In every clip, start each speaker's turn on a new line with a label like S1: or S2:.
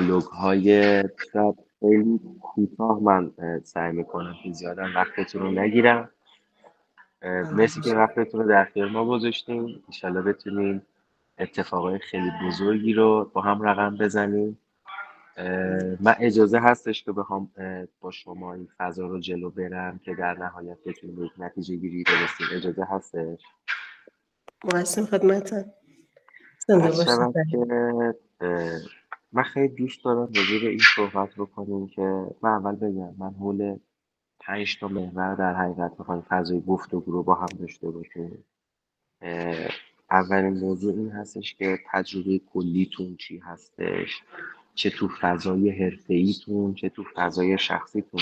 S1: دیالوگ های شاید خیلی کوتاه من سعی میکنم که زیادم وقتتون رو نگیرم.
S2: بنده
S1: مرسی که
S2: باشه.
S1: وقتتون رو در اختیار ما گذاشتیم. انشالله بتونیم اتفاقای خیلی بزرگی رو با هم رقم بزنیم. من اجازه هستش که بخوام با شما این فضا رو جلو برم که در نهایت بتونیم به یک نتیجه گیری برسیم؟ اجازه هستش؟
S2: ما هستیم خدمتن. زنده
S1: عرض
S2: باشید.
S1: شود که اه، من خیلی دوست دارم راجع به این صحبت بکنیم که من اول بگم من حول 5 تا محور در حقیقت میخوایم فضای گفتگو رو با هم داشته باشیم. اه، اولین موضوع این هستش که تجربه کلیتون چی هستش، چه تو فضای حرفه‌ایتون چه تو فضای شخصیتون.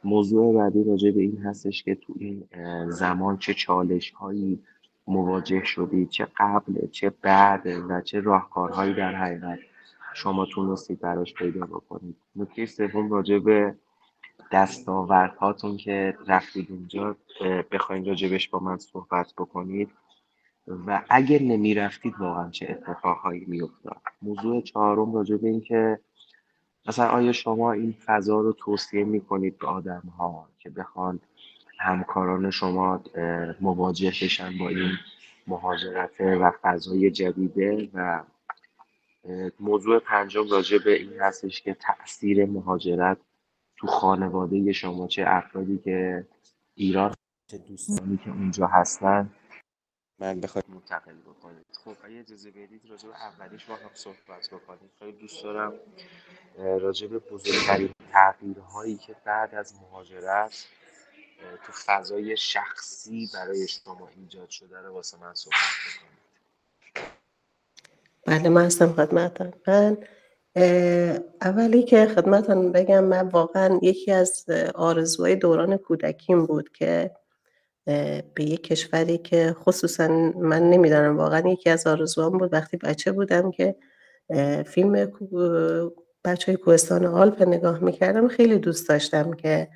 S1: موضوع بعدی راجع به این هستش که تو این زمان چه چالش هایی مواجه شدید، چه قبل چه بعد و چه راهکارهایی در حقیقت شما تونستید براش پیدا بکنید. نکته سوم راجع به دستاوردهاتون که رفتید اونجا بخواید راجبش با من صحبت بکنید و اگه نمی رفتید واقعا چه اتفاقهایی می افتاد. موضوع چهارم راجع به این که مثلا آیا شما این فضا رو توصیه می کنید به آدم ها که بخوان همکاران شما مواجه بشن با این مهاجرت و فضای جدیده. و موضوع پنجم راجع به این هستش که تأثیر مهاجرت تو خانواده شما، چه افرادی که ایران چه دوستانی که اونجا هستن، من بخواید منتقل بکنید. خب اگه اجازه بدید راجع به اولیش با هم صحبت بکنید. خیلی دوست دارم راجع به بزرگترین تغییرهایی که بعد از مهاجرت تو فضای شخصی برای شما ایجاد شده رو واسه من صحبت بکنید.
S2: بله من هستم خدمتن. من اولی که خدمتان بگم، من واقعا یکی از آرزوهای دوران کودکیم بود که به یک کشوری که خصوصا من نمیدانم، واقعا یکی از آرزوام بود وقتی بچه بودم که فیلم بچه های کوهستان آلپ نگاه میکردم. خیلی دوست داشتم که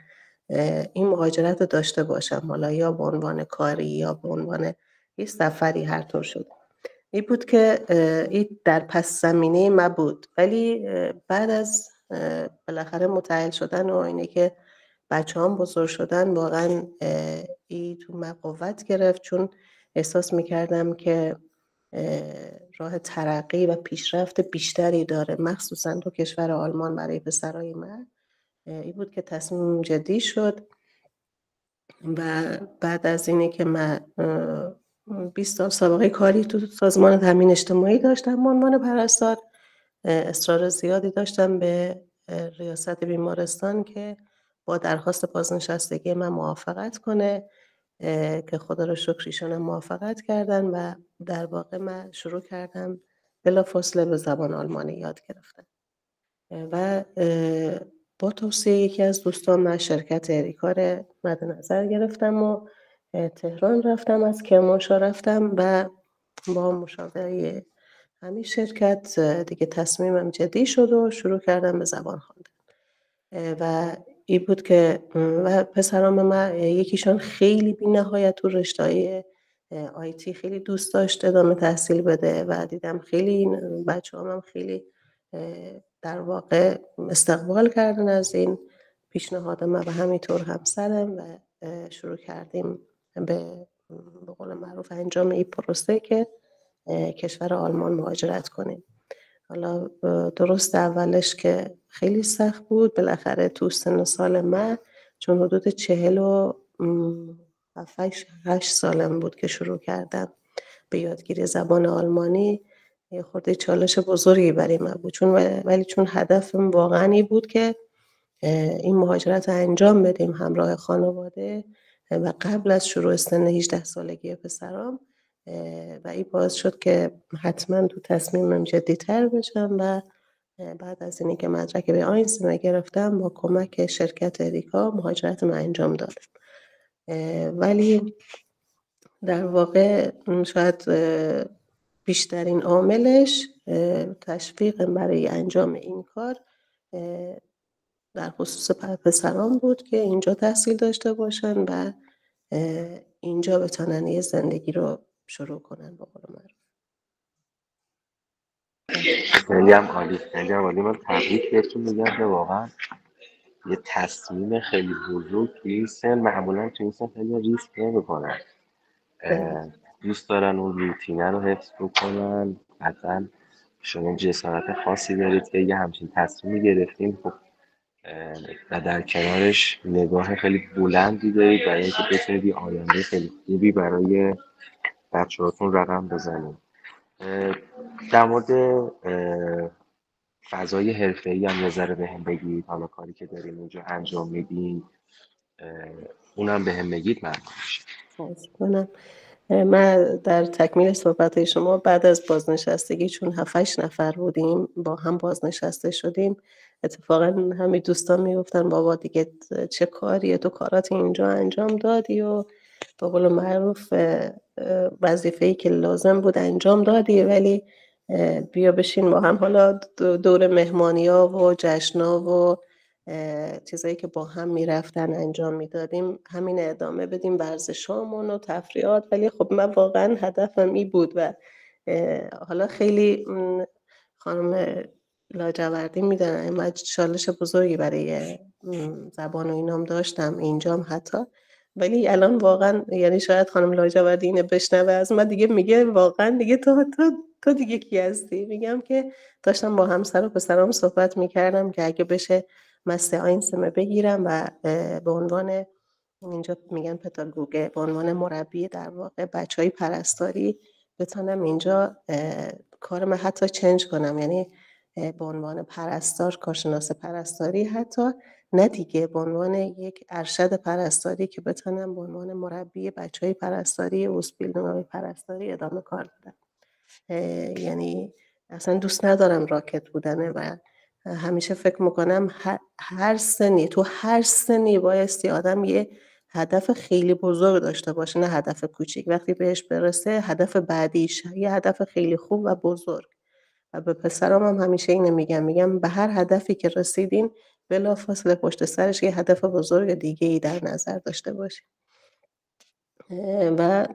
S2: این مهاجرت رو داشته باشم، حالا یا به عنوان کاری یا به عنوان یه سفری، هر طور شد. این بود که این در پس زمینه ما بود. ولی بعد از بالاخره متأهل شدن و اینه که بچه هم بزرگ شدن، واقعا این تو من قوت گرفت، چون احساس میکردم که راه ترقی و پیشرفت بیشتری داره، مخصوصا تو کشور آلمان برای پسرای من. این بود که تصمیم جدی شد. و بعد از اینه که من 20 سال سابقه کاری تو سازمان تامین اجتماعی داشتم به عنوان پرستار، اصرار زیادی داشتم به ریاست بیمارستان که با درخواست بازنشستگی من موافقت کنه، که خدا رو شکر ایشون هم موافقت کردن و در واقع من شروع کردم بلافاصله به زبان آلمانی یاد گرفتم. و با توصیه یکی از دوستان من شرکت اریکار مد نظر گرفتم و تهران رفتم، از کرمانشاه رفتم و با مشاوره همین شرکت دیگه تصمیمم جدی شد و شروع کردم به زبان خواندن. و این بود که و پسرام من یکیشان خیلی بی نهایت تو رشته‌های آیتی خیلی دوست داشت ادامه تحصیل بده و دیدم خیلی بچه هم خیلی در واقع استقبال کردن از این پیشنهاد من و همینطور همسرم، و شروع کردیم به قول معروف انجام این پروسه که کشور آلمان مهاجرت کنیم. حالا درست اولش که خیلی سخت بود، بالاخره تو سن و سال من، چون حدود 48 سالم بود که شروع کردم به یادگیری زبان آلمانی، یه خورده چالش بزرگی برای من بود، ولی چون هدفم واقعا این بود که این مهاجرت رو انجام بدیم همراه خانواده و قبل از شروع سن 18 سالگی پسرام، و این باعث شد که حتما تو تصمیمم جدی‌تر بشم و بعد از اینی که مدرک به آینسم گرفتم با کمک شرکت اریکا مهاجرتم انجام دادم. ولی در واقع شاید بیشترین عاملش تشویق برای انجام این کار در خصوص پسران بود که اینجا تحصیل داشته باشن و اینجا بتونن یه زندگی رو شروع کنن با قول معروف.
S1: خیلی هم عالی، خیلی هم عالی. من تبریک بهتون میگم که واقعا یه تصمیم خیلی بزرگ توی این سن، معمولا توی این سن خیلی ریسک نمیکنن،
S2: بله.
S1: دوست دارن اون روتینه رو حفظ بکنن. قطعا شما جسارت خاصی دارید که یه همچین تصمیمی گرفتین. خب و در کنارش نگاه خیلی بلندی دارید برای اینکه بتونید یه آینده خیلی خوبی برای بچه‌هاتون رقم بزنید. در مورد فضای حرفه‌ای هم نظر بهم بگید، حالا کاری که دارین اونجا انجام میدین اونم بهم بگید ممنون میشه.
S2: خواهش می‌کنم. من در تکمیل صحبت شما بعد از بازنشستگی، چون 7-8 نفر بودیم با هم بازنشسته شدیم، اتفاقا همین دوستان میگفتن بابا دیگه چه کاریه، تو کارات اینجا انجام دادی و به قول معروف وظیفه‌ای که لازم بود انجام دادی، ولی بیا بشین با هم حالا دور مهمانی‌ها و جشن‌ها و چیزایی که با هم میرفتن انجام میدادیم همین ادامه بدیم، ورزشامون و تفریحات. ولی خب من واقعا هدفم این بود و حالا خیلی خانم لاجوردی میدونن من چالش بزرگی برای زبان و اینام داشتم اینجام حتی، ولی الان واقعا یعنی شاید خانم لاجوردی اینو بشنوه از من دیگه میگه واقعا دیگه تو دیگه کی هستی. میگم که داشتم با همسر و پسرام صحبت میکردم که اگه بشه مست آینسمه بگیرم و به عنوان اینجا میگن پتاگوگه، به عنوان مربی در واقع بچهای پرستاری بتونم اینجا کار من حتی چنج کنم، یعنی به عنوان پرستار، کارشناس پرستاری، حتی نه دیگه به عنوان یک ارشد پرستاری که بتونم به عنوان مربی بچهای پرستاری اوسپیلنومی پرستاری ادامه کار بدم. یعنی اصلا دوست ندارم راکت بودنه و همیشه فکر میکنم هر سنی، تو هر سنی بایستی آدم یه هدف خیلی بزرگ داشته باشه، نه هدف کوچیک. وقتی بهش برسه هدف بعدیش یه هدف خیلی خوب و بزرگ. و به پسرام هم همیشه اینو میگم به هر هدفی که رسیدین بلافاصله پشت سرش یه هدف بزرگ دیگه ای در نظر داشته باشین. و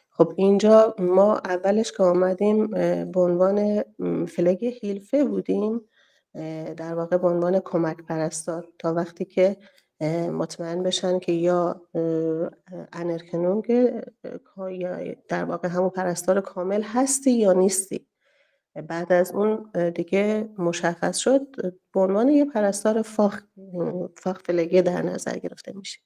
S2: خب اینجا ما اولش که آمدیم به عنوان فلگ هیلفه بودیم، در واقع به عنوان کمک پرستار، تا وقتی که مطمئن بشن که یا انرکنونگ یا در واقع همون پرستار کامل هستی یا نیستی. بعد از اون دیگه مشخص شد به عنوان یه پرستار فاخ فلگه در نظر گرفته میشه.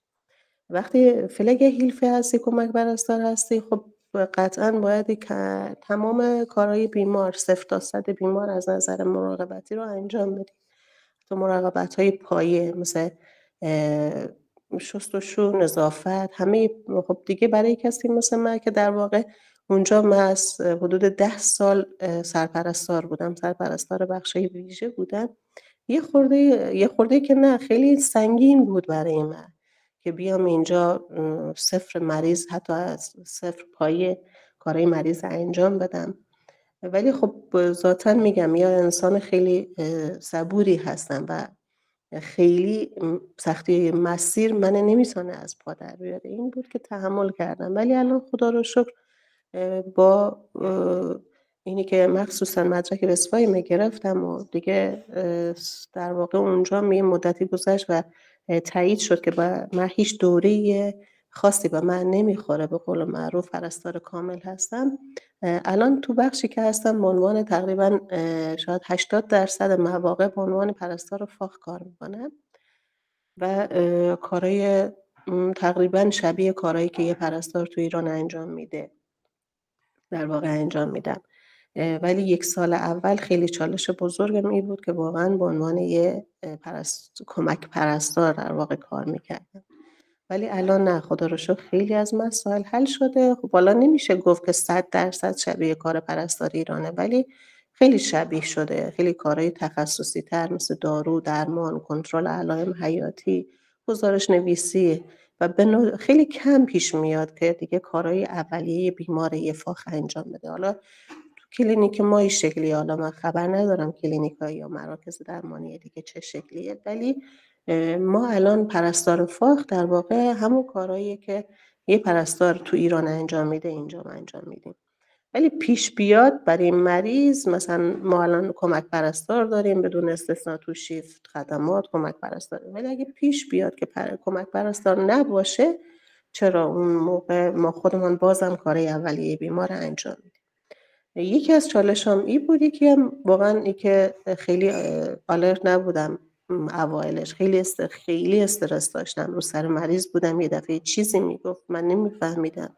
S2: وقتی فلگ هیلفه هستی، کمک پرستار هستی، خب قطعا باید که تمام کارهای بیمار 0 تا 100 بیمار از نظر مراقبتی رو انجام بدی. تو مراقبت های پایه مثل شستشو، نظافت، همه. خب دیگه برای کسی مثل من که در واقع اونجا من از حدود 10 سال سرپرستار بودم، سرپرستار بخشای ویژه بودم، یه خورده که نه خیلی سنگین بود برای من که بیام اینجا 0 مریض، حتی از 0 پایه کارهای مریض انجام بدم. ولی خب ذاتاً میگم یا انسان خیلی صبوری هستم و خیلی سختی مسیر من نمیتونه از پا در بیاره. این بود که تحمل کردم. ولی الان خدا رو شکر با اینی که مخصوصا مدرک وسوایی گرفتم و دیگه در واقع اونجا یه مدتی گذشت و تایید شد که من هیچ دوره خاصی به من نمیخوره، به قول معروف پرستار کامل هستم. الان تو بخشی که هستم به عنوان تقریبا شاید 80% مواقع به عنوان پرستار فاخ کار میکنم و کارهای تقریبا شبیه کارهایی که یه پرستار تو ایران انجام میده در واقع انجام میدم. ولی 1 سال اول خیلی چالش بزرگم این بود که واقعا به عنوان یه کمک پرستار در واقع کار میکردم. ولی الان نه، خدا رو شکر خیلی از مسائل حل شده. خب حالا نمیشه گفت که 100% شبیه کار پرستاری ایرانه، ولی خیلی شبیه شده. خیلی کارهای تخصصی تر مثل دارو، درمان، کنترل علائم حیاتی، گزارش نویسی و خیلی کم پیش میاد که دیگه کارهای اولیه بیمار یه فاخ انجام بده. حالا تو کلینیک ما این شکلیه، حالا من خبر ندارم کلینیک‌ها یا مراکز درمانی دیگه چه شکلیه، ولی ما الان پرستار فاخ در واقع همون کارهاییه که یه پرستار تو ایران انجام میده اینجا انجام میدیم. ولی پیش بیاد برای این مریض، مثلا ما الان کمک پرستار داریم بدون استثنا تو شیفت خدمات کمک پرستار داریم، ولی اگه پیش بیاد که کمک پرستار نباشه، چرا اون موقع ما خودمون بازم کارهای اولیه بیمار انجام میدیم. یکی از چالشام این بودی که واقعا ای که خیلی آلرت نبودم اوایلش، خیلی استرس داشتم، رو سر مریض بودم، یه دفعه چیزی میگفت من نمیفهمیدم،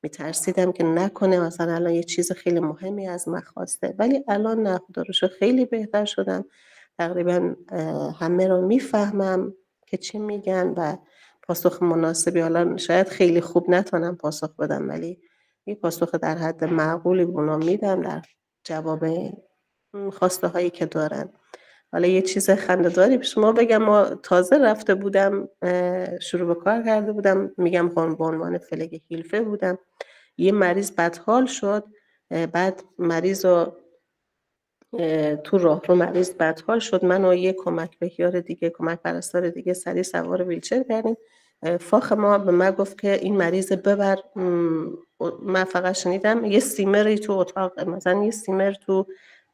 S2: میترسیدم که نکنه مثلا الان یه چیز خیلی مهمی از من خواسته. ولی الان نه، خدا رو شکر خیلی بهتر شدم، تقریبا همه رو میفهمم که چی میگن و پاسخ مناسبی، حالا شاید خیلی خوب نتونم پاسخ بدم ولی یه پاسخ در حد معقولی به اونا میدم در جواب خواسته هایی که دارن. حالا یه چیز خنده‌داری به شما بگم، ما تازه رفته بودم شروع به کار کرده بودم، میگم به عنوان فلگ هیلفه بودم، یه مریض بدحال شد، بعد مریض رو تو راه رو مریض بدحال شد، من و یه کمک بهیار دیگه، کمک پرستار دیگه سریع سوار ویلچر کردیم. فاخ ما به من گفت که این مریض ببر، من فقط شنیدم یه سیمری تو اتاق، مثلا یه سیمر تو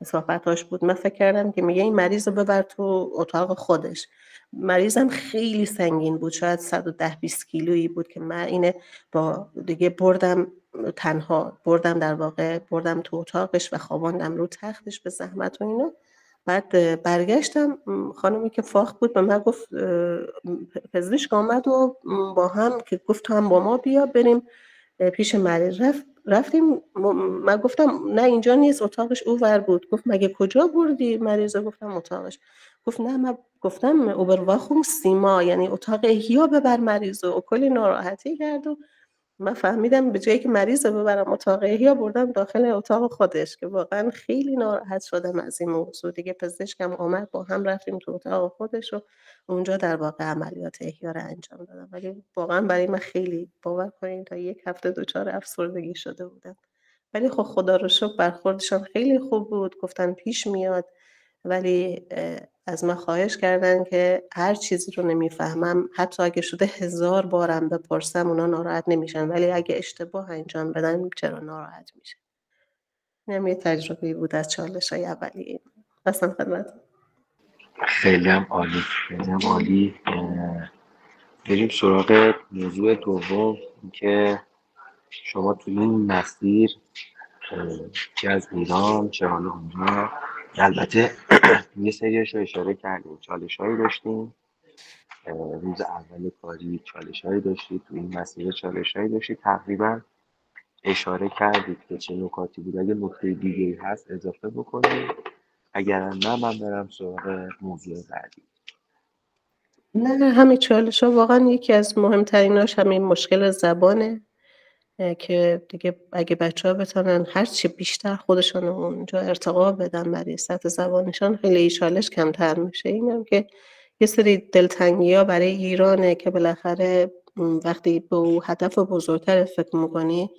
S2: صحبتاش بود، من فکر کردم که میگه این مریض رو ببر تو اتاق خودش. مریضم خیلی سنگین بود، شاید 110-20 کیلویی بود که من اینه با دیگه بردم در واقع بردم تو اتاقش و خواباندم رو تختش به زحمت و اینا. بعد برگشتم، خانمی که فاخ بود به من گفت، پزشک آمد و با هم که گفت تو هم با ما بیا بریم پیش مریض. رفتیم، من گفتم نه اینجا نیست، اتاقش اونور بود. گفت مگه کجا بردی مریض؟ گفتم اتاقش. گفت نه، من گفتم اوبرواخونگ سیما، یعنی اتاق احیا ببر مریض. و کلی ناراحتی کرد و من فهمیدم به جایی که مریض رو ببرم اتاق احیا، بردم داخل اتاق خودش، که واقعا خیلی ناراحت شدم از این موضوع. دیگه پزشکم آمد، با هم رفتیم تو اتاق خودش و اونجا در واقع عملیات احیا رو انجام دادم. ولی واقعا برای من خیلی، باور کنین تا 1 هفته دچار افسردگی شده بودم. ولی خب خدا رو شکر برخوردشان خیلی خوب بود، گفتن پیش میاد، ولی از من خواهش کردن که هر چیزی رو نمیفهمم، حتی اگه شده 1000 بارم بپرسم، اونا ناراحت نمیشن، ولی اگه اشتباه انجام بدن چرا ناراحت میشن. اینم یه تجربه بود از چالش‌های اولیه. بسم خدمت.
S1: خیلی هم عالی، خیلی هم عالی. بریم سراغ موضوع دوم که شما توی این مسیر چه از ایران چه حالا اونجا، البته یه سریش رو اشاره کردیم، چالش هایی داشتیم، روز اول کاری چالش هایی داشتید، توی این مسیر چالش هایی داشتید، تقریبا اشاره کردید که چه نکاتی بود. اگه نکته دیگه هست اضافه بکنید، اگر نه من برم سراغ موضوع بعدی.
S2: نه، همین چالش‌ها واقعا یکی از مهمتریناش همین مشکل زبانه، که دیگه اگه بچه‌ها بتونن هر چی بیشتر خودشون اونجا ارتقا بدن برای سطح زبانشان، خیلی چالش کمتر میشه. اینم که یه سری دلتنگی‌ها برای ایرانه که بالاخره وقتی به اون هدف بزرگتر فکر می‌کنی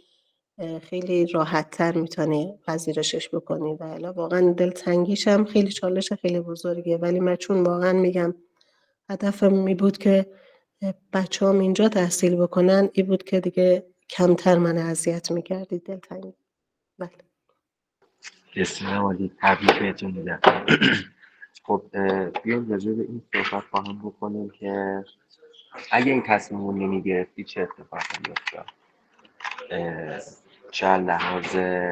S2: خیلی راحت‌تر میتونی پذیرشش بکنی، و الا واقعا دلتنگیش هم خیلی چالش خیلی بزرگیه. ولی من چون واقعا میگم هدفم می بود که بچه‌هام اینجا تحصیل بکنن، این بود که دیگه کمتر من اذیت می‌کردید دلتنگی. بله.
S1: بسیار عالی، تبریک بهتون میگم. خب بیایم راجع به این صحبت با هم بکنیم که اگه این تصمیم رو نمیگرفتی چه اتفاقی میافتاد، چه لحاظ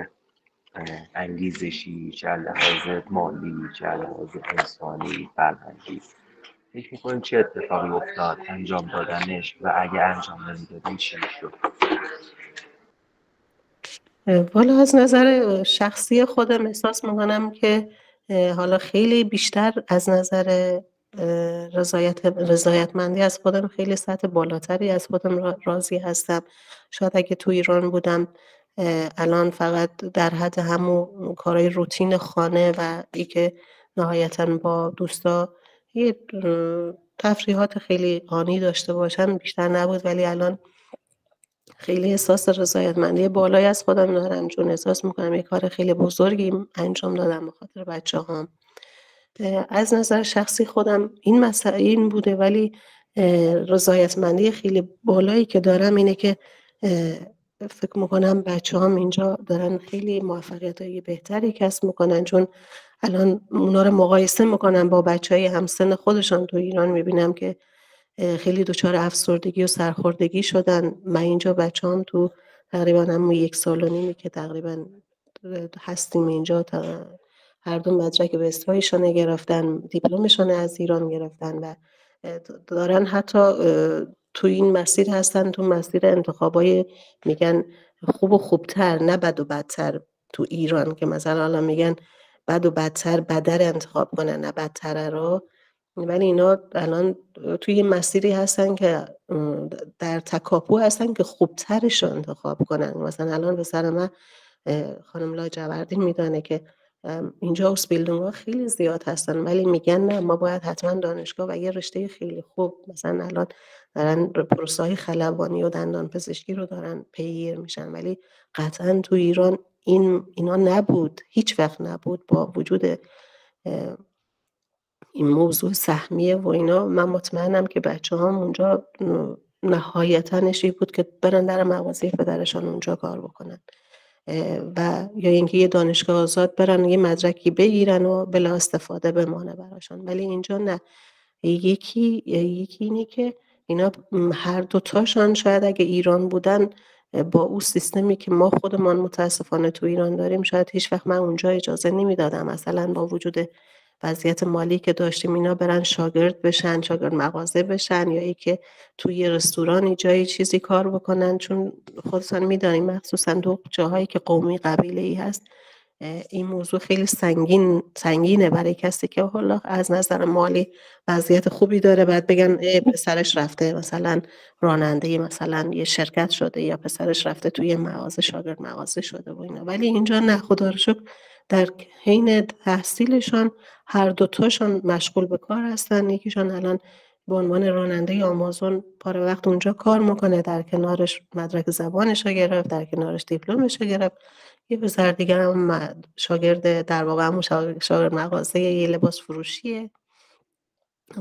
S1: انگیزشی، چه لحاظ مالی، چه لحاظ انسانی، فرهنگی، فکر میکنیم چه اتفاقی افتاد انجام دادنش، و اگه انجام نمیدادیم چی میشد؟
S2: والا از نظر شخصی خودم احساس میکنم که حالا خیلی بیشتر از نظر رضایتمندی از خودم، خیلی سطح بالاتری از خودم راضی هستم. شاید اگه تو ایران بودم الان فقط در حد همون کارهای روتین خانه و ای که نهایتاً با دوستا یه تفریحات خیلی آنی داشته باشم بیشتر نبود. ولی الان خیلی احساس رضایتمندی بالایی از خودم دارم، چون احساس میکنم یه کار خیلی بزرگی انجام دادم به خاطر بچه‌هام. از نظر شخصی خودم این مسئله این بوده، ولی رضایتمندی خیلی بالایی که دارم اینه که فکر میکنم بچه هم اینجا دارن خیلی موفقیت‌های بهتری کسب میکنن، چون الان اونا رو مقایسه میکنم با بچهای همسن خودشان تو ایران، میبینم که خیلی دچار افسردگی و سرخوردگی شدن. من اینجا بچه هم تو تقریبا هم 1.5 سال که تقریبا هستیم اینجا، هر دو مدرک به استایشان گرفتن، دیپلمشان از ایران گرفتن و دارن حتی تو این مسیر هستن، تو مسیر انتخابای میگن خوب و خوبتر، نه بد و بدتر. تو ایران که مثلا الان میگن بد و بدتر بدر انتخاب کنن نه بدتره رو، ولی اینا الان توی یه مسیری هستن که در تکاپو هستن که خوبترش رو انتخاب کنن. مثلا الان به سر من خانم لاجوردی میدانه که اینجا اوسبیلدونگ‌ها خیلی زیاد هستن، ولی میگن نه ما باید حتما دانشگاه و یه رشته خیلی خوب، مثلا الان دارن پروسه‌های خلبانی و دندان پزشکی رو دارن پیگیر میشن، ولی قطعا تو ایران اینا نبود، هیچ وقت نبود. با وجود این موضوع سهمیه و اینا، من مطمئنم که بچه‌هام اونجا نهایتاًش این بود که برن در مغازه پدرشان اونجا کار بکنن و یا اینکه یه دانشگاه آزاد برن یه مدرکی بگیرن و بلا استفاده بمانه براشون. ولی اینجا نه، یکی اینی که اینا هر دوتاشان شاید اگه ایران بودن با اون سیستمی که ما خودمان متاسفانه تو ایران داریم، شاید هیچ وقت من اونجا اجازه نمیدادم مثلا با وجود وضعیت مالی که داشتیم اینا برن شاگرد بشن، شاگرد مغازه بشن، یا ای که توی رستورانی جایی چیزی کار بکنن. چون خودتون میدانیم مخصوصا تو جاهایی که قومی قبیله‌ای هست این موضوع خیلی سنگینه برای کسی که حالا از نظر مالی وضعیت خوبی داره، بعد بگن پسرش رفته مثلا راننده مثلا یه شرکت شده، یا پسرش رفته توی مغازه شاگرد مغازه شده و اینا. ولی اینجا نه، خدا رو شکر در حین تحصیلشان هر دوتاشان مشغول به کار هستن. یکیشان الان به عنوان راننده آمازون پاره وقت اونجا کار میکنه، در کنارش مدرک زبانش رو گرفت، در کنارش دیپلمش رو گرفت. یه پسر دیگر هم شاگرد، در واقع همون شاگرد مغازه یه لباس فروشیه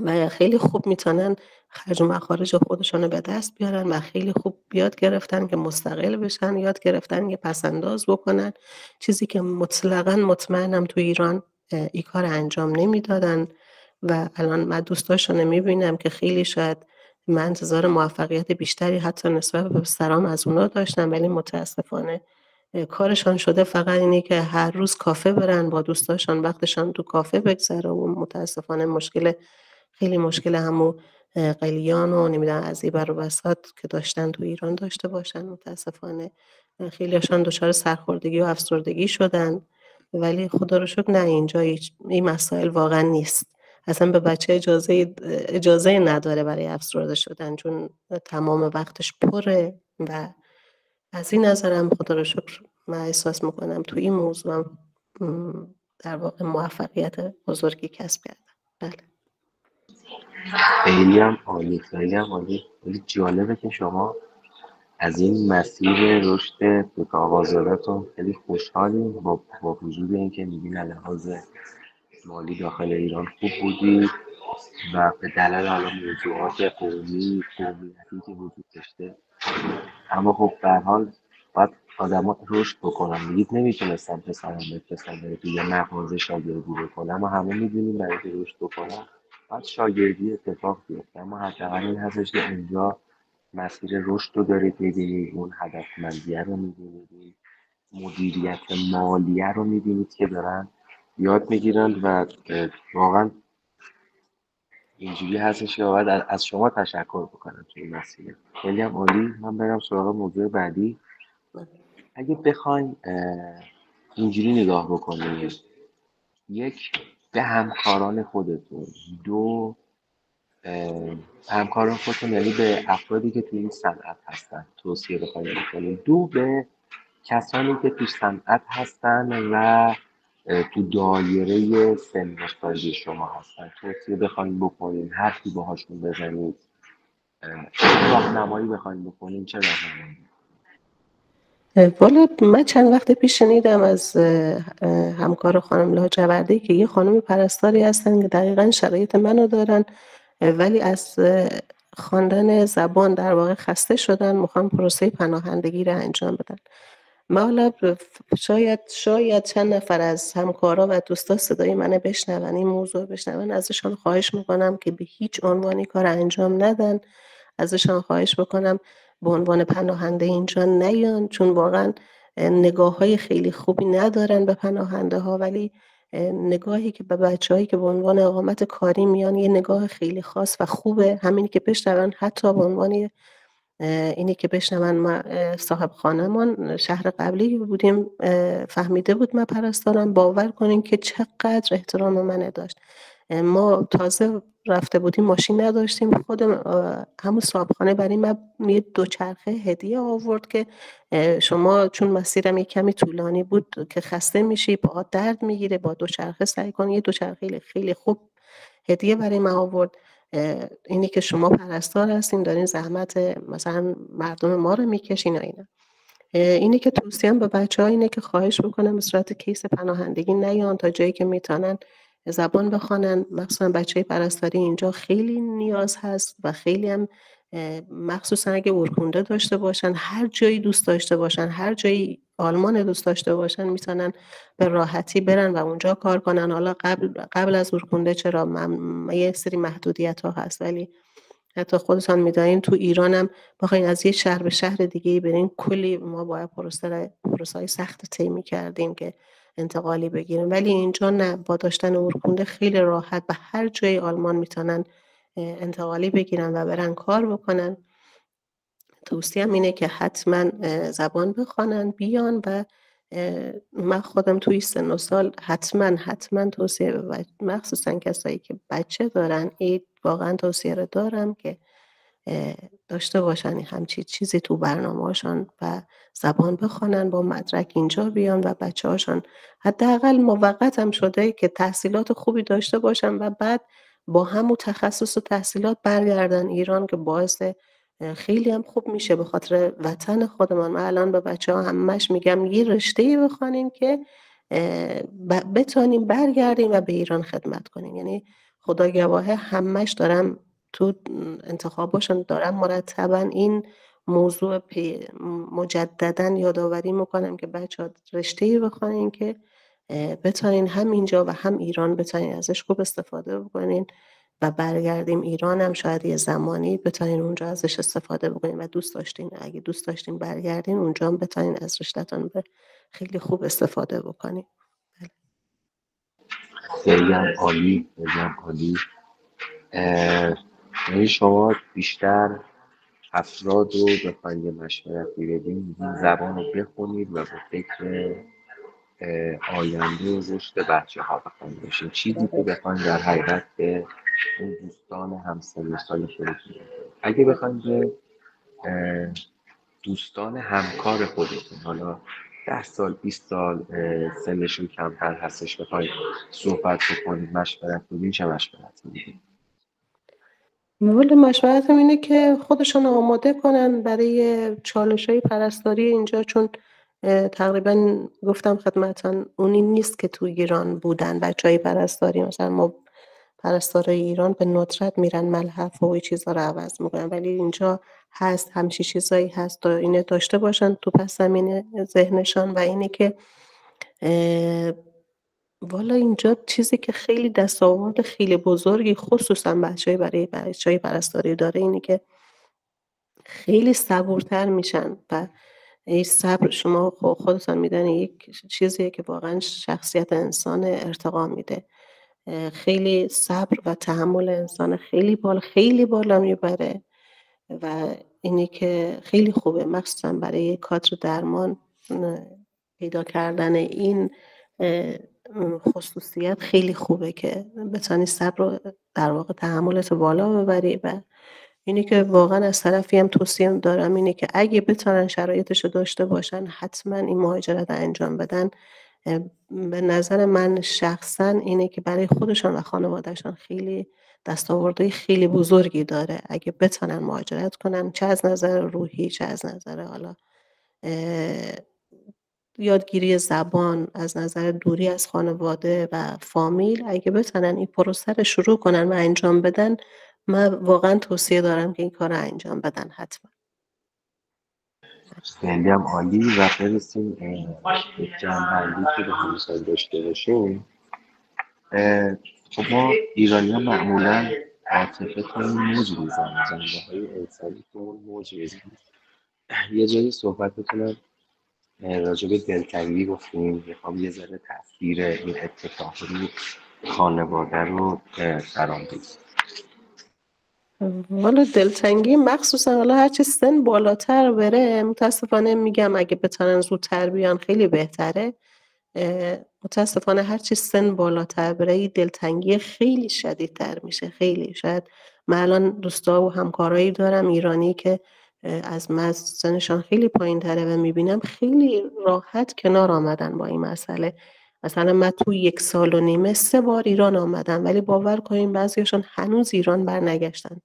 S2: و خیلی خوب میتونن خرج و مخارج خودشون رو به دست بیارن و خیلی خوب یاد گرفتن که مستقل بشن، یاد گرفتن که پسنداز بکنن، چیزی که مطلقاً مطمئنم تو ایران این کار انجام نمیدادن. و الان من دوستاشون میبینم که خیلی شاید من انتظار موفقیت بیشتری حتی نسبت به پسرام از اونا داشتم، ولی متاسفانه کارشان شده فقط اینه که هر روز کافه برن با دوستاشان، وقتشان تو کافه بگذره و متاسفانه خیلی مشکل همون قلیان و نمیدونم از این بر و بساط که داشتن تو ایران داشته باشن. متاسفانه خیلیشان دچار سرخوردگی و افسردگی شدن. ولی خدا رو شکر نه، اینجا این مسائل واقعا نیست. اصلا به بچه اجازه نداره برای افسرده شدن، چون تمام وقتش پره. و از این نظرم خدا رو شکر من احساس میکنم تو این موضوع در واقع موفقیت بزرگی کسب کردم. بله.
S1: خیلی هم عالی، خیلی هم عالی. خیلی جالبه که شما از این مسیر رشد آوازادتون خیلی خوشحالیم، با وجود اینکه میگین لحاظ مالی داخل ایران خوب بودی و به دلیل حالا موضوعات قومیتی که وجود داشته، اما خب به هر حال باید آدما رشد بکنن. میگید نمیتونستم پسرم بره توی یه مغازه شاگردی بکنه، اما همه میدونیم برای اینکه رشد بکنن باید شاگردی اتفاق بیفته. اما حداقل این هستش که اینجا مسیر رشد رو دارید میبینید، اون هدفمندیه رو میبینید، مدیریت مالیه رو میبینید که دارن یاد میگیرن و واقعا اینجوری هستش که باید از شما تشکر بکنم توی این مسیر. خیلی هم عالی. من برم سراغ موضوع بعدی. اگه بخواین اینجوری نگاه بکنید، یک، به همکاران خودتون، دو، همکاران خودتون یعنی به افرادی که توی این صنعت هستن توصیه بخواید بکنید، دو، به کسانی که توی صنعت هستن و تو دایره سن و سالی شما هستن توصیه بخواید بکنید، حرفی باهاشون بزنید، راهنمایی بخواید بکنید، چه راهنمایی؟
S2: والا من چند وقت پیش شنیدم از همکار خانم لاجوردی که یه خانم پرستاری هستن که دقیقاً شرایط منو دارن، ولی از خواندن زبان در واقع خسته شدن، میخوان پروسه پناهندگی رو انجام بدن. من حالا شاید چند نفر از همکارا و دوستا صدای منو بشنون، این موضوع بشنون، ازشان خواهش میکنم که به هیچ عنوانی کار انجام ندن. ازشان خواهش بکنم به عنوان پناهنده اینجا نیان، چون واقعا نگاه های خیلی خوبی ندارن به پناهنده ها، ولی نگاهی که به بچه‌هایی که به عنوان اقامت کاری میان یه نگاه خیلی خاص و خوبه. همینی که بشنون، حتی به عنوان اینی که بشنون ما صاحب خانه‌مان شهر قبلی بودیم، فهمیده بود من پرستارم، باور کنین که چقدر احترام منو داشت. ما تازه رفته بودیم، ماشین نداشتیم، خودم همون صاحبخانه برای من یه دوچرخه هدیه آورد که شما چون مسیرم یه کمی طولانی بود که خسته میشی، پاهات درد میگیره، با دوچرخه سعی کن. یه دوچرخه خیلی خوب هدیه برای من آورد. اینی که شما پرستار هستین، دارین زحمت مثلا مردم ما رو میکشین و اینا. اینی که توصیه‌ام به بچه‌ها اینه که خواهش بکنم به صورت کیس پناهندگی نیان، تا جایی که میتونن زبان بخوانن. مخصوصا بچه پرستاری اینجا خیلی نیاز هست و خیلی هم مخصوصا اگه ارکونده داشته باشن، هر جایی دوست داشته باشن، هر جایی آلمان دوست داشته باشن، میتونن به راحتی برن و اونجا کار کنن. حالا قبل از ارکونده چرا یه سری محدودیت ها هست، ولی حتی خودتان میدانین تو ایران هم بخواین از یه شهر به شهر دیگه برین، کلی ما باید پروسه‌های سخت طی می‌کردیم که انتقالی بگیریم، ولی اینجا نه، با داشتن ارکونده خیلی راحت به هر جای آلمان میتونن انتقالی بگیرن و برن کار بکنن. توصیه‌ام اینه که حتما زبان بخوانن بیان و من خودم توی سن و سال حتما توصیه مخصوصا کسایی که بچه دارن، این واقعا توصیه رو دارم که داشته باشن همچی چیزی تو برنامه‌هاشون و زبان بخوانن، با مدرک اینجا بیان و بچه‌هاشون حداقل موقت هم شده که تحصیلات خوبی داشته باشن و بعد با همون تخصص و تحصیلات برگردن ایران، که باعث خیلی هم خوب میشه به خاطر وطن خودمان. من الان به بچه‌ها همش میگم یه رشته‌ای بخوانین که بتونیم برگردیم و به ایران خدمت کنیم. یعنی خدا گواهه همش دارم تو انتخاباشون دارم مرتبا این موضوع مجددا یادآوری میکنم که بچه‌ها رشته‌ای بخوانین که بتونین هم اینجا و هم ایران بتونین ازش خوب استفاده بکنین و برگردیم ایران هم شاید یه زمانی بتونین اونجا ازش استفاده بکنین و اگه دوست داشتین برگردین اونجا هم بتونین از رشته‌تون به خیلی خوب استفاده بکنین.
S1: خیلی هم عالی، خیلی هم عالی. یعنی شما بیشتر افراد رو بخواید مشورتی بدین، میگین زبان رو بخونید و به فکر آینده و رشد بچه ها بخواید باشین. چیزی که بخواید در حقیقت به اون دوستان همسن و سال خودتون بگید. اگه بخواید به دوستان همکار خودتون، حالا 10 سال 20 سال سنشون کمتر هستش، بخواید صحبت بکنید، مشورت بدین، چه مشورتی میدین؟
S2: والا مشورتم اینه که خودشون آماده کنن برای چالش‌های پرستاری اینجا، چون تقریبا گفتم خدمتان اونی نیست که تو ایران بودن بچه‌های پرستاری. مثلا ما پرستارای ایران به ندرت میرن ملحف و این چیزا رو عوض میکنن، ولی اینجا هست، همچی چیزایی هست، اینه داشته باشن تو پس زمینه ذهنشان. و اینه که والا اینجا چیزی که خیلی دستاورد خیلی بزرگی خصوصا برای بچه‌های پرستاری داره اینه که خیلی صبورتر میشن و این صبر شما خودتان میدونید یک چیزیه که واقعا شخصیت انسان ارتقا میده. خیلی صبر و تحمل انسان خیلی بالا میبره و اینی که خیلی خوبه، مخصوصا برای کادر درمان پیدا کردن این خصوصیت خیلی خوبه که بتونی صبر رو در واقع تحملت بالا ببری. و اینی که واقعا از طرفی هم توصیه دارم اینه که اگه بتونن شرایطش رو داشته باشن حتما این مهاجرت انجام بدن. به نظر من شخصا اینه که برای خودشان و خانوادهشان خیلی دستاوردهای خیلی بزرگی داره اگه بتونن مهاجرت کنن، چه از نظر روحی چه از نظر حالا یادگیری زبان، از نظر دوری از خانواده و فامیل. اگه بتونن این پروسه رو شروع کنن و انجام بدن، من واقعا توصیه دارم که این کار رو انجام بدن حتما.
S1: خیلی هم عالی و برسیم به جنبندی که به همسال داشته باشیم. خب ما ایرانی ها معمولا عاطفه کنیم موج میزنیم، جنبه های انسانی که اون موج میزنیم. یه جایی صحبت بکنم راجع به دلتنگی گفتیم، میخوام یه ذره تاثیر این اتفاق روی خانواده رو برام بگید.
S2: والا دلتنگی مخصوصا حالا هرچی سن بالاتر بره، متاسفانه میگم اگه بتونن زودتر بیان خیلی بهتره. متاسفانه هرچی سن بالاتر بره این دلتنگی خیلی شدیدتر میشه. خیلی شاید من الان دوستا و همکارایی دارم ایرانی که از من سنشان خیلی پایین تره و میبینم خیلی راحت کنار آمدن با این مسئله. مثلا من تو 1.5 سال 3 بار ایران آمدم، ولی باور کنین بعضیشون هنوز ایران برنگشتن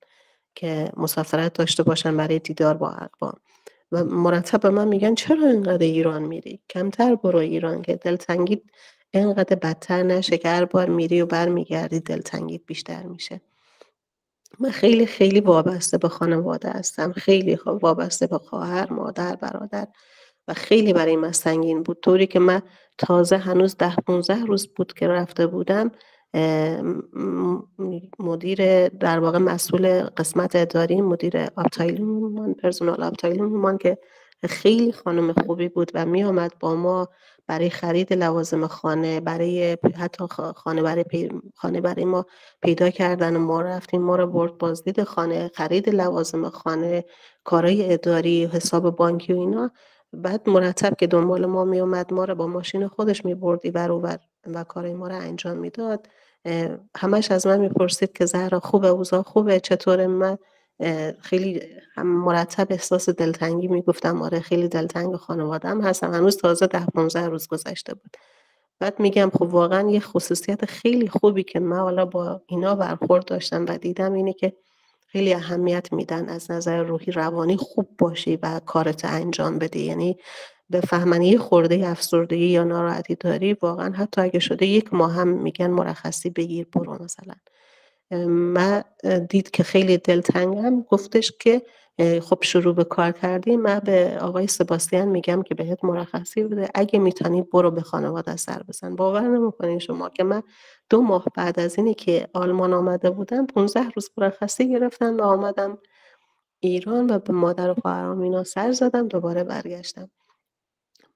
S2: که مسافرت داشته باشن برای دیدار با اقوام و مرتب به من میگن چرا اینقدر ایران میری؟ کمتر برو ایران که دلتنگیت اینقدر بدتر نشه که هر بار میری و برمیگردی دلتنگیت بیشتر میشه. من خیلی خیلی وابسته به خانواده هستم، خیلی وابسته به خواهر، مادر، برادر و خیلی برای من سنگین بود، طوری که من تازه هنوز 10-15 روز بود که رفته بودم. مدیر در واقع مسئول قسمت اداری، مدیر آبتایلون، پرسونال آبتایلون که خیلی خانم خوبی بود و می آمد با ما برای خرید لوازم خانه، برای حتی خانه برای ما پیدا کردن و ما رفتیم، ما رو برد بازدید خانه، خرید لوازم خانه، کارهای اداری، حساب بانکی و اینا. بعد مرتب که دنبال ما می اومد، ما رو با ماشین خودش می بردی بر و بر و کارهای ما رو انجام میداد. همش از من میپرسید که زهرا خوبه، اوضاع خوبه، چطوره؟ من خیلی هم مرتب احساس دلتنگی میگفتم آره خیلی دلتنگ خانوادم هستم. هنوز تازه 10-15 روز گذشته بود. بعد میگم خب واقعا یه خصوصیت خیلی خوبی که من حالا با اینا برخورد داشتم و دیدم اینه که خیلی اهمیت میدن از نظر روحی روانی خوب باشی و کارت انجام بدی. یعنی بفهمن یه خورده افسردگی یا ناراحتی داری، واقعا حتی اگه شده 1 ماه هم میگن مرخصی بگیر برو مثلا. من دید که خیلی دلتنگم، گفتش که خب شروع به کار کردی، من به آقای سباستیان میگم که بهت مرخصی بده، اگه میتونی برو به خانواده سر بزن. باور نمیکنین شما که من 2 ماه بعد از اینی که آلمان آمده بودم 15 روز مرخصی گرفتم و آمدم ایران و به مادر و خواهرام اینا سر زدم، دوباره برگشتم.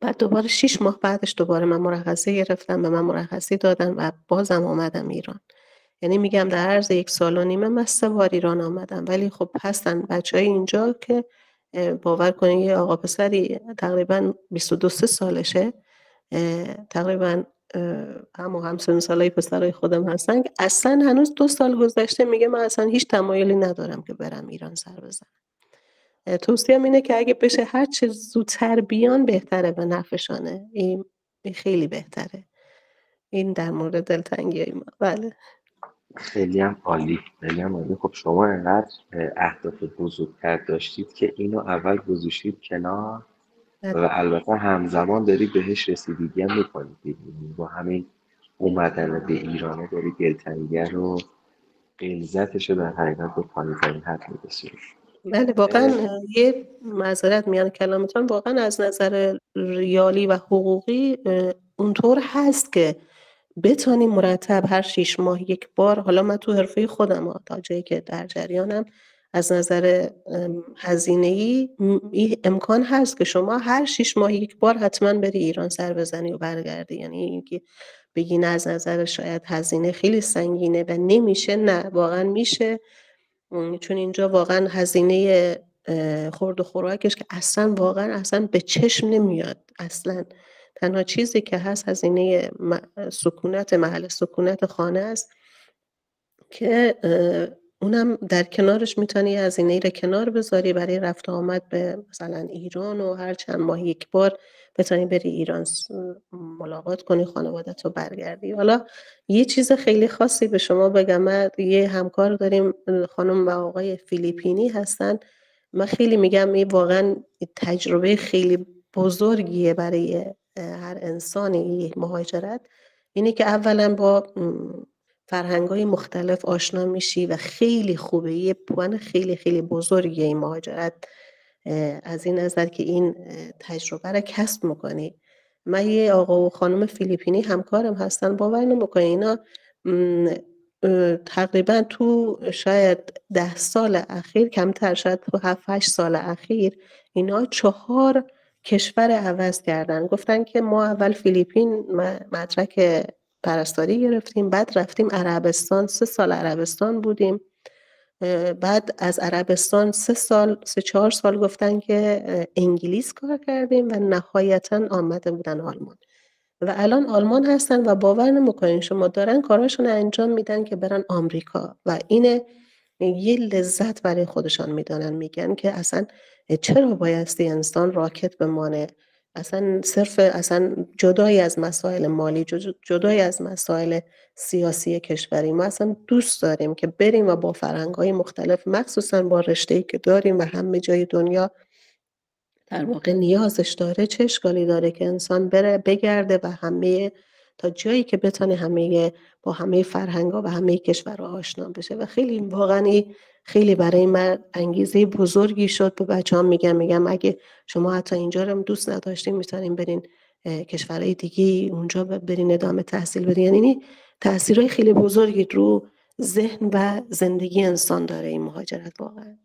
S2: بعد دوباره 6 ماه بعدش دوباره من مرخصی گرفتم، به من مرخصی دادن و بازم آمدم ایران. یعنی میگم در عرض 1.5 سال من 3 بار ایران آمدم. ولی خب هستن بچهای اینجا که باور کنید یه آقا پسری تقریبا 22-23 سالشه، تقریبا هم سن سالای پسرای خودم هستن که اصلا هنوز 2 سال گذشته میگه من اصلا هیچ تمایلی ندارم که برم ایران سر بزنم. توصیه‌ام اینه که اگه بشه هر چه زودتر بیان بهتره، به نفعشانه. این خیلی بهتره. این در مورد دلتنگی ما. بله.
S1: خیلی هم عالی، خیلی هم عالی. خب شما انقدر اهداف بزرگتر داشتید که اینو اول گذاشتید کنار
S2: بله.
S1: و البته همزمان داری بهش رسیدگی هم میکنید. با همین اومدن به ایرانه داری دلتنگی رو غلظتش رو در حقیقت به پایین‌ترین حد میرسید.
S2: بله واقعا یه معذرت میان کلامتان، واقعا از نظر ریالی و حقوقی اونطور هست که بتانی مرتب هر 6 ماه 1 بار، حالا من تو حرفه خودم تا جایی که در جریانم از نظر هزینه‌ای این امکان هست که شما هر 6 ماه 1 بار حتما بری ایران سر بزنی و برگردی. یعنی اینکه بگی نه از نظر شاید هزینه خیلی سنگینه و نمیشه، نه واقعا میشه. چون اینجا واقعا هزینه خورد و خوراکش که اصلا واقعا اصلا به چشم نمیاد. اصلا تنها چیزی که هست هزینه سکونت، محل سکونت خانه است که اونم در کنارش میتونی هزینه‌ای رو کنار بذاری برای رفت و آمد به مثلا ایران و هر چند ماه 1 بار بتونی بری ایران ملاقات کنی خانوادت رو برگردی. حالا یه چیز خیلی خاصی به شما بگم، من یه همکار داریم خانم و آقای فیلیپینی هستن. من خیلی میگم این واقعا تجربه خیلی بزرگیه برای هر انسانی مهاجرت. اینه که اولا با فرهنگ‌های مختلف آشنا میشی و خیلی خوبه. یه پوان خیلی خیلی بزرگیه این مهاجرت، از این نظر که این تجربه رو کسب میکنی. من یه آقا و خانم فیلیپینی همکارم هستن، باور نمیکنی اینا تقریبا تو شاید 10 سال اخیر، کمتر، شاید تو 7-8 سال اخیر، اینا 4 کشور عوض کردن. گفتن که ما اول فیلیپین مدرک پرستاری گرفتیم، بعد رفتیم عربستان، 3 سال عربستان بودیم، بعد از عربستان 3-4 سال گفتن که انگلیس کار کردیم و نهایتا آمده بودن آلمان و الان آلمان هستن و باور نمیکنین شما دارن کاراشون انجام میدن که برن آمریکا و اینه یه لذت برای خودشان میدانن. میگن که اصلا چرا بایستی انسان راکت بمانه، اصلا صرف، اصلا جدای از مسائل مالی، جدای از مسائل سیاسی کشوری، ما اصلا دوست داریم که بریم و با فرهنگ‌های مختلف، مخصوصا با رشته‌ای که داریم و همه جای دنیا در واقع نیازش داره، چه اشکالی داره که انسان بره بگرده و همه، تا جایی که بتونه با همه فرهنگ‌ها و همه کشورها آشنا بشه. و خیلی واقعا خیلی برای من انگیزه بزرگی شد. به بچه‌هام میگم اگه شما حتی اینجا رو دوست نداشتین میتونین برین کشورهای دیگه، اونجا برین ادامه تحصیل بدین. یعنی تاثیرهای خیلی بزرگی رو ذهن و زندگی انسان داره این مهاجرت واقعا.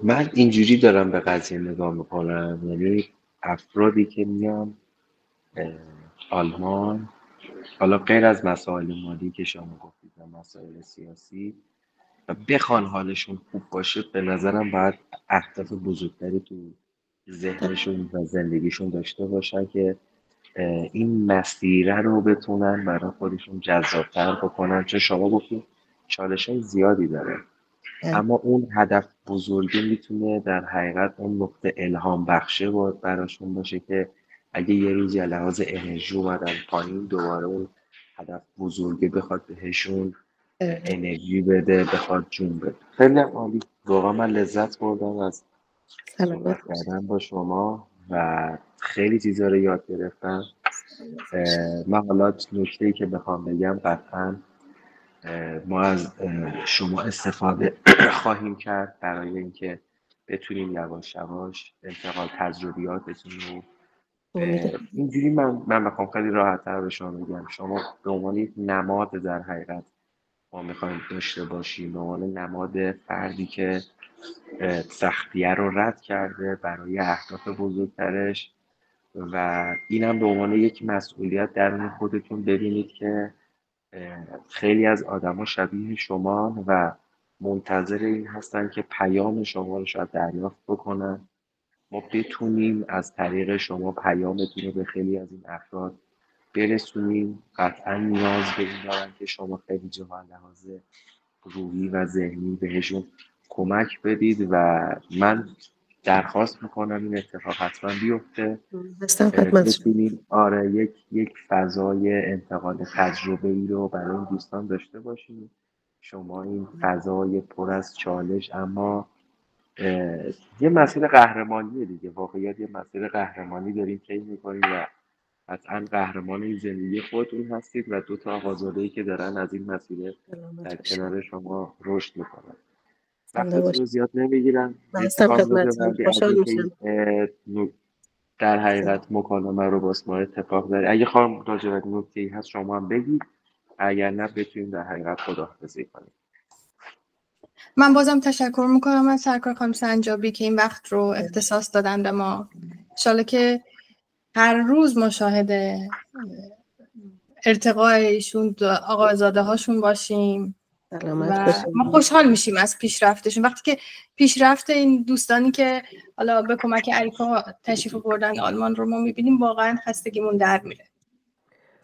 S1: من اینجوری دارم به قضیه نگاه میکنم، یعنی افرادی که میان آلمان، حالا غیر از مسائل مالی که شما گفتید و مسائل سیاسی، و بخوان حالشون خوب باشه، به نظرم باید اهداف بزرگتری تو ذهنشون و زندگیشون داشته باشن که این مسیره رو بتونن برای خودشون جذابتر بکنن. چون شما گفتید چالش های زیادی داره، اما اون هدف بزرگی میتونه در حقیقت اون نقطه الهام بخشه براشون باشه که اگه یه روزی لحاظ انرژی اومدن پایین، دوباره اون هدف بزرگی بخواد بهشون انرژی بده، بخواد جون بده. خیلی هم عالی، واقعا من لذت بردم از صحبت کردن با شما و خیلی چیزا رو یاد گرفتم. من حالا نکته‌ای که بخوام بگم، قطعا ما از شما استفاده خواهیم کرد برای اینکه بتونیم یواش یواش انتقال تجربیاتتون رو اینجوری من بخوام خیلی راحت‌تر به شما بگم، شما به عنوان یک نماد در حقیقت ما میخوایم داشته باشیم، به عنوان نماد فردی که سختیه رو رد کرده برای اهداف بزرگترش، و اینم به عنوان یک مسئولیت درون خودتون ببینید که خیلی از آدما شبیه شما و منتظر این هستن که پیام شما رو شاید دریافت بکنن. ما بتونیم از طریق شما پیامتون رو به خیلی از این افراد برسونیم. قطعا نیاز به این دارن که شما خیلی جاها لحاظ روحی و ذهنی بهشون کمک بدید و من درخواست میکنم این اتفاق حتما بیفته. بتونیم یک فضای انتقال تجربه ای رو برای این دوستان داشته باشیم. شما این فضای پر از چالش، اما یه مسیر قهرمانیه دیگه، واقعیت یه مسیر قهرمانی داریم طی می‌کنیم و قطعا قهرمان این زندگی خودتون هستید و 2 تا آقازاده‌ای که دارن از این مسیر در کنار شما رشد میکنن. وقتتون رو زیاد نمیگیرم. در حقیقت مکالمه رو باز ما اتفاق داره. اگه خواهم راجع به نکته‌ای هست شما هم بگید، اگر نه بتونیم در حقیقت خداحافظی کنیم.
S3: من بازم تشکر میکنم از سرکار خانم سنجابی که این وقت رو اختصاص دادن به ما. انشالله که هر روز مشاهد ارتقای ایشون آقازاده هاشون باشیم و ما خوشحال میشیم از پیشرفتشون. وقتی که پیشرفت این دوستانی که حالا به کمک اریکا تشریف بردن آلمان رو ما میبینیم، واقعا خستگیمون در میره.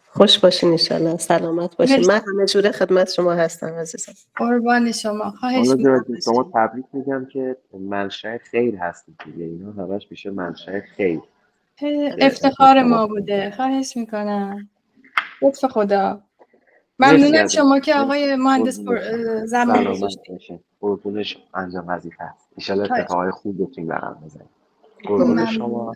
S2: خوش باشین انشالله، سلامت باشین. من همه جوره خدمت شما هستم عزیزم.
S3: قربان شما، خواهش می‌کنم.
S1: شما تبریک میگم که منشأ خیر هستید دیگه، اینا همش میشه منشأ خیر.
S3: افتخار ما بوده، خواهش میکنم. لطف خدا. ممنونم شما که آقای مهندس زمان گذاشتید.
S1: قربونش انجام وظیفه هست. ان شاء الله اتفاقای خوب بتونید برام بزنید. قربون شما.